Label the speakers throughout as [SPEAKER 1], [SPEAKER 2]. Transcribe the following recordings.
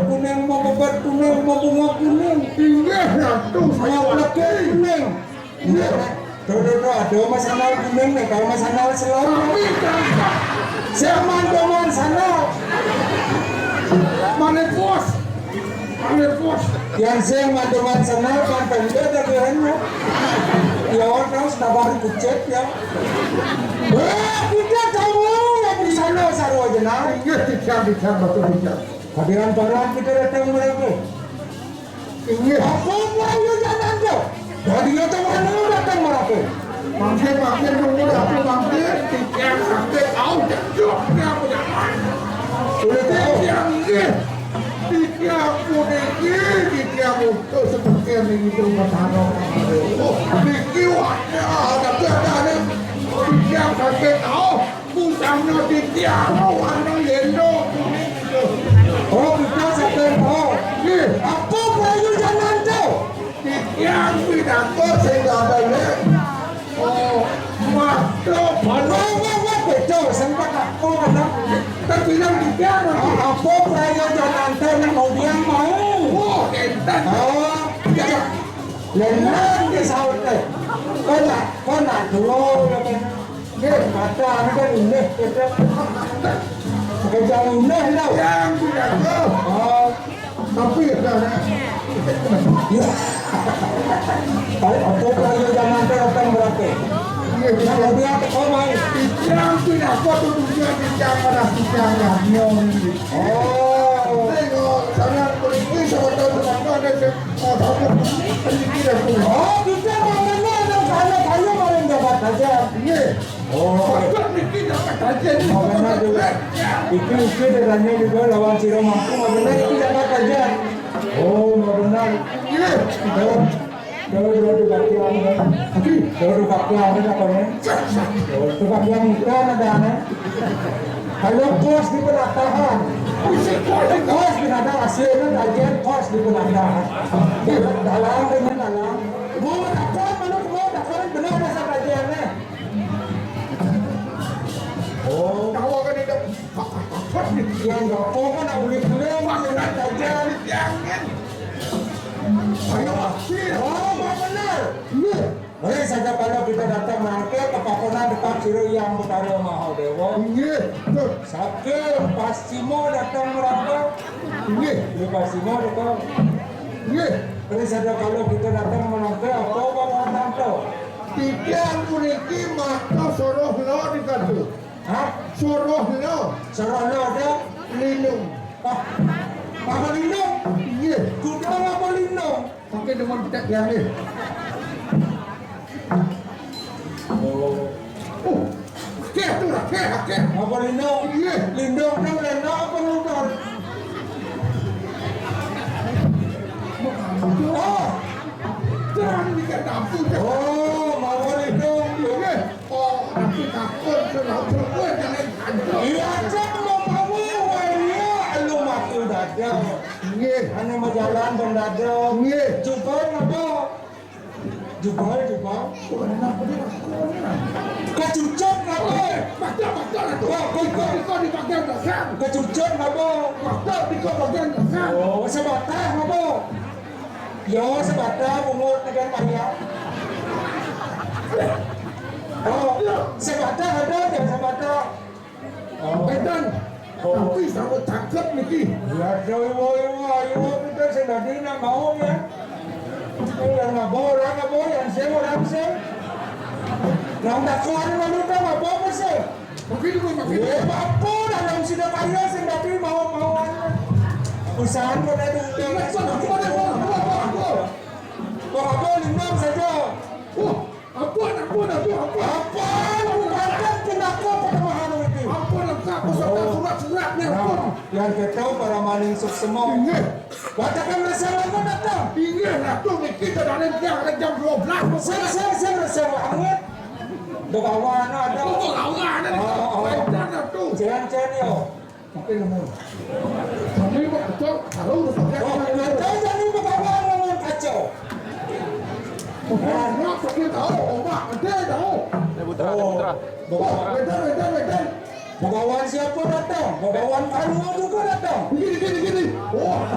[SPEAKER 1] kuning mau obat kuning mau bunga kuning.
[SPEAKER 2] Inggih ratu saya
[SPEAKER 1] Mau lagi kuning.
[SPEAKER 2] Inggih.
[SPEAKER 1] Tuh, ada mas anal kuning nih, kalau mas anal selalu.
[SPEAKER 2] Kami kan
[SPEAKER 1] Zaman doman sana.
[SPEAKER 2] mana bos. Mana bos.
[SPEAKER 1] Yang saya mandoman sana kan pendek dagangannya. Ya orang sedang kucet ya. Kita tahu yang di sana sarwajana.
[SPEAKER 2] Inggih dicam betul dicam.
[SPEAKER 1] Hadiran barang kita datang mereka.
[SPEAKER 2] Inggih.
[SPEAKER 1] Apa yang jangan tu? Dari itu mana datang mereka?
[SPEAKER 2] Makin nunggu aku makin tiap sampai tahu jatuh dia punya.
[SPEAKER 1] Sudah tahu.
[SPEAKER 2] Tiap inggih. Tiap puniki tiap untuk seperti yang itu bertaruh. Oh, niki wahnya ada ada tiap sampai tahu. Pusangnya tiap warna yellow.
[SPEAKER 1] Oh kita sampai tahu.
[SPEAKER 2] Nih,
[SPEAKER 1] Apa yang jangan tu?
[SPEAKER 2] tiap pidato sehingga ada leh. Oh, masuk.
[SPEAKER 1] Wah, betul. Sempat aku kata.
[SPEAKER 2] Tapi yang tiap
[SPEAKER 1] Apa yang jangan tu yang mau dia mau?
[SPEAKER 2] oh, entar.
[SPEAKER 1] Oh, lengan ke sahut tu. Kau nak dulu. Ni kata ni kan ini. Kerja ini tau.
[SPEAKER 2] Yang pidato.
[SPEAKER 1] Oh,
[SPEAKER 2] Tapi ada
[SPEAKER 1] ya. Apa yang jangan tu datang berapa? Kalau dia kau main.
[SPEAKER 2] yang pidato tujuannya tidak pada tujuannya nyoni.
[SPEAKER 1] Oh.
[SPEAKER 2] Tengok sana polisi sama tahu ada tahu pendidikan polisi.
[SPEAKER 1] Oh, kita mana kalau main dapat saja.
[SPEAKER 2] Iya.
[SPEAKER 1] Oh,
[SPEAKER 2] Niki dapat aja ni.
[SPEAKER 1] mana juga. Iki datanya juga lawan Ciro mampu, mana itu dapat saja. Oh, benar.
[SPEAKER 2] Iya.
[SPEAKER 1] Dulu kaki apa ni? Dulu kaki yang ikan ada ni. Kalau kos di penatahan, kos di ada hasilnya kajian kos di penatahan. Dalam dengan dalam. Mau dapat mana mau dapat benar masa kajiannya. Oh,
[SPEAKER 2] Tahu kan itu.
[SPEAKER 1] yang dokter kan nak boleh pulang dengan kajian.
[SPEAKER 2] Jangan. Ayo,
[SPEAKER 1] Oh, benar. Oleh saja kalau kita datang mangke ke pakonan dekat Ciro yang Betara Mahadewa.
[SPEAKER 2] Iya.
[SPEAKER 1] Sakit Pasimo datang merata.
[SPEAKER 2] Iya.
[SPEAKER 1] Di Pasimo datang.
[SPEAKER 2] Iya.
[SPEAKER 1] Oleh saja kalau kita datang menangke apa bang menangke?
[SPEAKER 2] Tiga puniki maka soroh lo dikatu.
[SPEAKER 1] Hah?
[SPEAKER 2] Soroh lo
[SPEAKER 1] Serono ada?
[SPEAKER 2] lindung.
[SPEAKER 1] Apa lindung?
[SPEAKER 2] Iya.
[SPEAKER 1] Kuda apa lindung?
[SPEAKER 2] Pakai dengan kita yang ni.
[SPEAKER 1] Oh.
[SPEAKER 2] Oh. Kek tu lah, kek.
[SPEAKER 1] Apa lindung?
[SPEAKER 2] Iya.
[SPEAKER 1] Lindung kan lindung apa lindung? Oh.
[SPEAKER 2] Jangan dikatakan tu.
[SPEAKER 1] Oh, mau lindung.
[SPEAKER 2] Iya. Oh, tapi takut kalau perempuan jangan kacau.
[SPEAKER 1] Iya, cak mau ya, lu mati dada.
[SPEAKER 2] Iya.
[SPEAKER 1] Ane mau jalan dan dada.
[SPEAKER 2] Iya.
[SPEAKER 1] Jumpa apa? Jumpa. Kecucuk apa?
[SPEAKER 2] Betul lah tu.
[SPEAKER 1] Wah,
[SPEAKER 2] Kau di bagian belakang.
[SPEAKER 1] kecucuk apa?
[SPEAKER 2] Betul di kau bagian belakang.
[SPEAKER 1] Oh, sebatah apa? Yo, sebatah bungut dengan payah. Oh, sebatah ada dia sebatah. Oh,
[SPEAKER 2] Betul. Tapi sama tangkap niki.
[SPEAKER 1] ya ayo kita sedari nak mau ya. Yang nak bawa yang saya. Yang tak keluar lalu dah apa sih?
[SPEAKER 2] Makin dulu makin.
[SPEAKER 1] Apa dalam sudah kaya sedari mau. Usaha kau dah dulu. Kau apa lindung saja.
[SPEAKER 2] Apa?
[SPEAKER 1] Apa? Bukan kenapa pada mahal itu?
[SPEAKER 2] Apa lengkap peserta surat-suratnya?
[SPEAKER 1] Yang kita para maling suk semua.
[SPEAKER 2] Ingat.
[SPEAKER 1] Katakan bersama kau datang.
[SPEAKER 2] Ingat lah tu kita dah ada jam 12.
[SPEAKER 1] Saya bersama angin. Dokawan ada.
[SPEAKER 2] Oh, kawan ada. Betul lah tu.
[SPEAKER 1] Jangan yo.
[SPEAKER 2] Makin lemah. Kami betul kalau pakai.
[SPEAKER 1] Betul jadi dokawan ngomong kacau.
[SPEAKER 2] Nak pakai tahu, omak ada tahu.
[SPEAKER 3] Putra.
[SPEAKER 2] Betul.
[SPEAKER 1] Begawan siapa datang? Begawan Karwo juga datang.
[SPEAKER 2] Gini. Oh.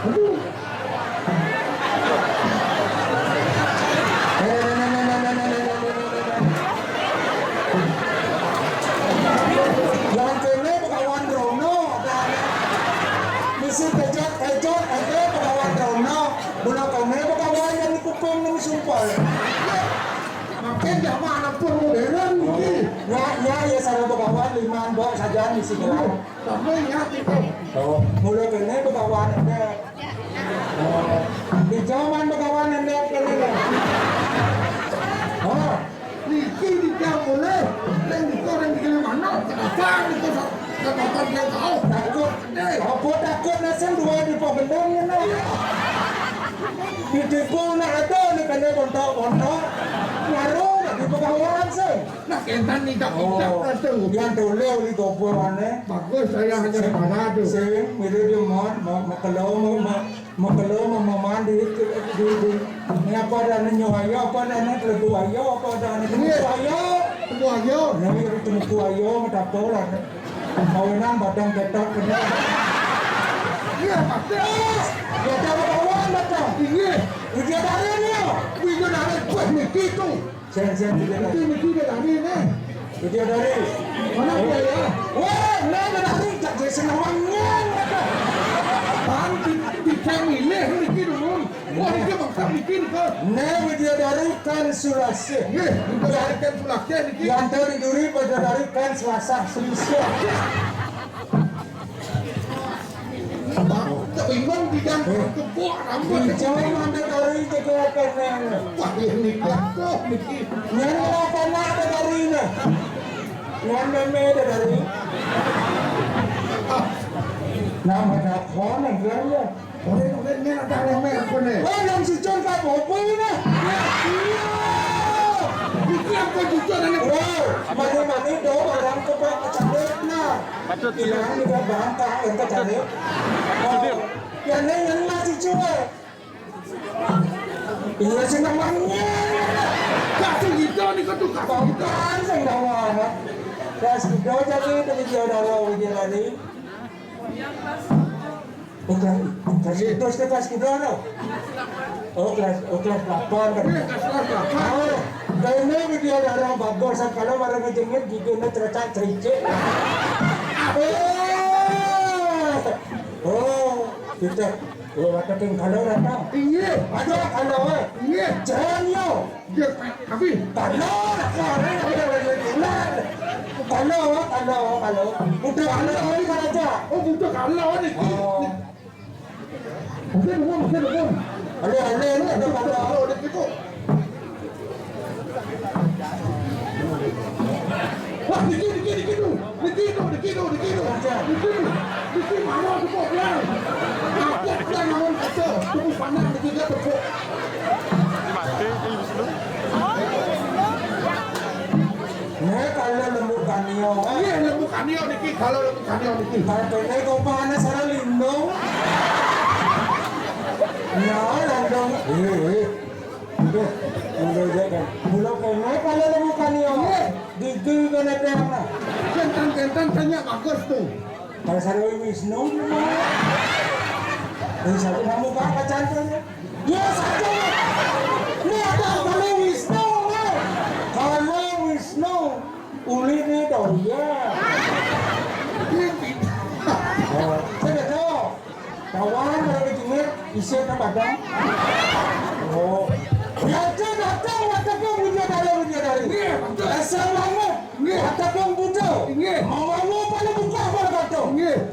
[SPEAKER 2] Aduh.
[SPEAKER 1] Yang kene Begawan Rono. Misi kejot, Begawan Rono. Bulan kene Begawan yang dikuping ng sumpal.
[SPEAKER 2] Makin zaman pun modern ini.
[SPEAKER 1] Ya, sarang Begawan 5 bok saja misi kene.
[SPEAKER 2] Tapi ya itu.
[SPEAKER 1] Oh, mulai kene Begawan ada. Di zaman Begawan ada kene. Oh,
[SPEAKER 2] Niki tidak boleh. Yang dikoreng di mana? Kenapa itu kata dia tahu?
[SPEAKER 1] takut nasan dua di pembendungnya no. Di tikul na ada ni kene kontok. Ngaruh di Begawan sih.
[SPEAKER 2] Nah, kentan ni tak itu.
[SPEAKER 1] Yang dulu di goporannya.
[SPEAKER 2] Bagus saya hanya pada tu.
[SPEAKER 1] Sing mirip dia makalo mandi di ni apa dan nyoyo apa dan ledu ayo apa dan ayo.
[SPEAKER 2] Tunggu ayo.
[SPEAKER 1] Ni itu ayo matapola. Kawinan badang ketok kena.
[SPEAKER 2] Iya, bagus.
[SPEAKER 1] Ya tahu kawan betul.
[SPEAKER 2] Iya.
[SPEAKER 1] Dia dari ni.
[SPEAKER 2] Video dari kuat Niki tu.
[SPEAKER 1] Sen dia dari.
[SPEAKER 2] Niki dari ni.
[SPEAKER 1] Dia dari.
[SPEAKER 2] Mana dia ya?
[SPEAKER 1] Wah, mana dari tak jadi senawangnya.
[SPEAKER 2] Bang di kami leh Niki dulu. Wah, Niki bangsa Niki ke.
[SPEAKER 1] Nah, dia dari kan Sulawesi.
[SPEAKER 2] Iya, dari kan Sulawesi Niki.
[SPEAKER 1] Yang dari duri pada dari kan Selasa Sulawesi.
[SPEAKER 2] Bingung di kan kebuk rambut.
[SPEAKER 1] Jangan mandek dari jaga kena.
[SPEAKER 2] Wah, ini kok Niki.
[SPEAKER 1] Nyala kena dari ni. Nyala meda dari. Nama dah kau ni kerja.
[SPEAKER 2] Orang ni ada yang merah pun ni.
[SPEAKER 1] Oh, yang si John kau bobo ni.
[SPEAKER 2] Niki apa jujur ni?
[SPEAKER 1] Oh, mani do orang kau cakap na. Ilang ni kau bangka yang kau cakap. Yang ni yang masih cuy. Ini senangnya.
[SPEAKER 2] Kasih hijau ni kau tu kasih hijau.
[SPEAKER 1] Bukan senangnya. Kelas kita jadi dari dia dah dia lagi. Bukan kelas itu kelas kita no. Oh kelas 8 kan.
[SPEAKER 2] Ini kasih apa?
[SPEAKER 1] Oh, kayaknya video dah bagus kalau barang jengit gigi nak tercak cericik. Oh, kita waktu ting kalau datang.
[SPEAKER 2] Iya.
[SPEAKER 1] Ada kalau
[SPEAKER 2] Iya.
[SPEAKER 1] jangan yo.
[SPEAKER 2] Dia tapi
[SPEAKER 1] Kalau udah kalau ini kan aja.
[SPEAKER 2] oh butuh kalau ni.
[SPEAKER 1] Oh,
[SPEAKER 2] Mungkin.
[SPEAKER 1] ada ini ada kalau.
[SPEAKER 2] Kalau dia tu. Wah, Niki tu. Niki mana tu kau biar. Apa yang awak kata? Tu pandang Niki dia tu.
[SPEAKER 1] Nih kalau lembu kanio,
[SPEAKER 2] Iya, lembu kanio Niki. Kalau lembu kanio Niki.
[SPEAKER 1] kalau ini kau panas sana lindung. Nah, lindung. Udah jaga. Mulut kene kalau lembu kanio, gigi kena tengah.
[SPEAKER 2] Kentan tanya bagus tu.
[SPEAKER 1] Kalau sarwi Wisnu, ini satu kamu kakak cantiknya. Ya satu. Ini ada kalau Wisnu, kalau Wisnu, uli ni tahu ya. Saya tahu. Kawan kalau begini isi apa badan? Oh, datang, watapung buja dari. Asal banget. Watapung buja. Mawamu pada buka apa kata?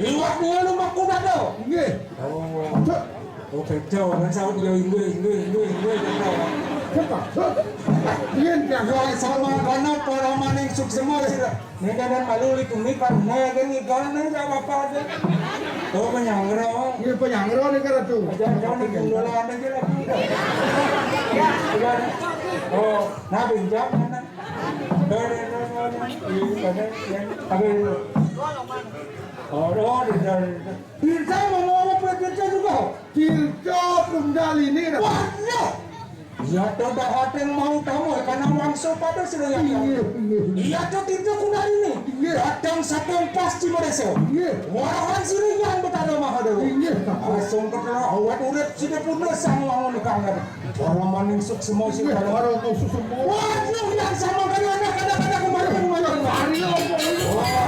[SPEAKER 1] Iwak dia lu maku dah. Oh, kacau. Masa dia ingwe. Kau sama karena para maning suk semua sih. Nega dan malu itu kan nega ni kan nega apa ada. Oh menyangro.
[SPEAKER 2] Ini penyangro ni kan tu.
[SPEAKER 1] Jangan ni kundolan aja lagi. Oh, nah pinjam mana? Oh, Pirsa mau apa Pirsa juga?
[SPEAKER 2] Tilco Punjali ni dah.
[SPEAKER 1] Waduh. Ya tuh dahatin mau kamu karena langsung pada sudah yang iya tuh tinju kuda ini datang satu pasti merasa warahan sini yang betado mah ada langsung ketemu awat urip sudah pun sang mau nikahnya orang maning suk semua sih kalau orang tuh semua waduh yang sama kan ada kemarin wah